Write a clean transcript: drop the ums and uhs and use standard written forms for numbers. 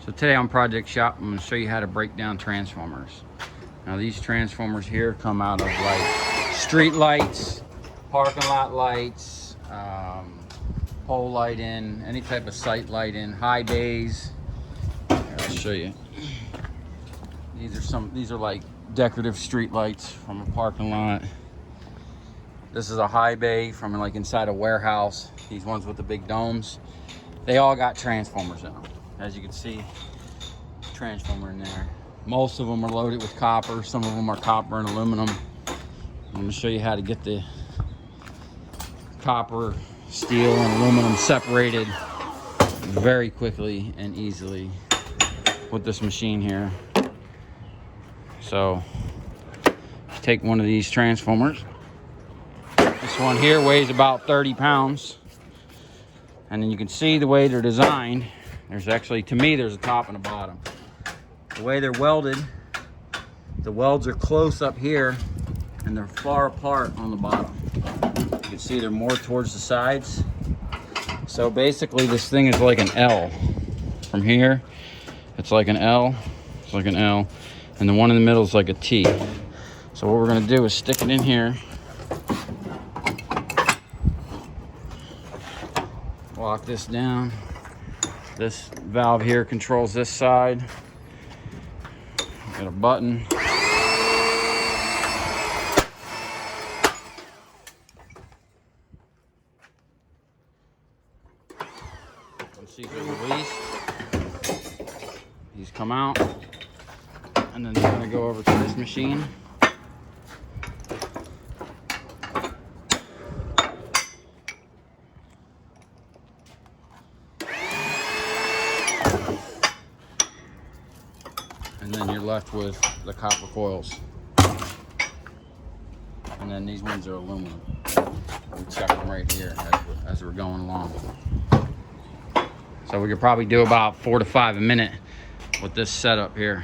So today on Project Shop, I'm going to show you how to break down transformers. Now these transformers here come out of like street lights, parking lot lights, pole lighting, any type of site lighting, high bays. Here, I'll show you. These are like decorative street lights from a parking lot. This is a high bay from like inside a warehouse. These ones with the big domes, they all got transformers in them. As you can see, transformer in there. Most of them are loaded with copper. Some of them are copper and aluminum. I'm going to show you how to get the copper, steel, and aluminum separated very quickly and easily with this machine here. So, take one of these transformers. This one here weighs about 30 pounds. And then you can see the way they're designed. There's actually, to me, there's a top and a bottom. The way they're welded, the welds are close up here and they're far apart on the bottom. You can see they're more towards the sides. So basically this thing is like an L. From here, it's like an L, it's like an L, and the one in the middle is like a T. So what we're gonna do is stick it in here, lock this down. This valve here controls this side. Got a button. Once these are released, these come out, and then they're gonna go over to this machine. And then you're left with the copper coils. And then these ones are aluminum. We check them right here as we're going along. So we could probably do about 4 to 5 a minute with this setup here.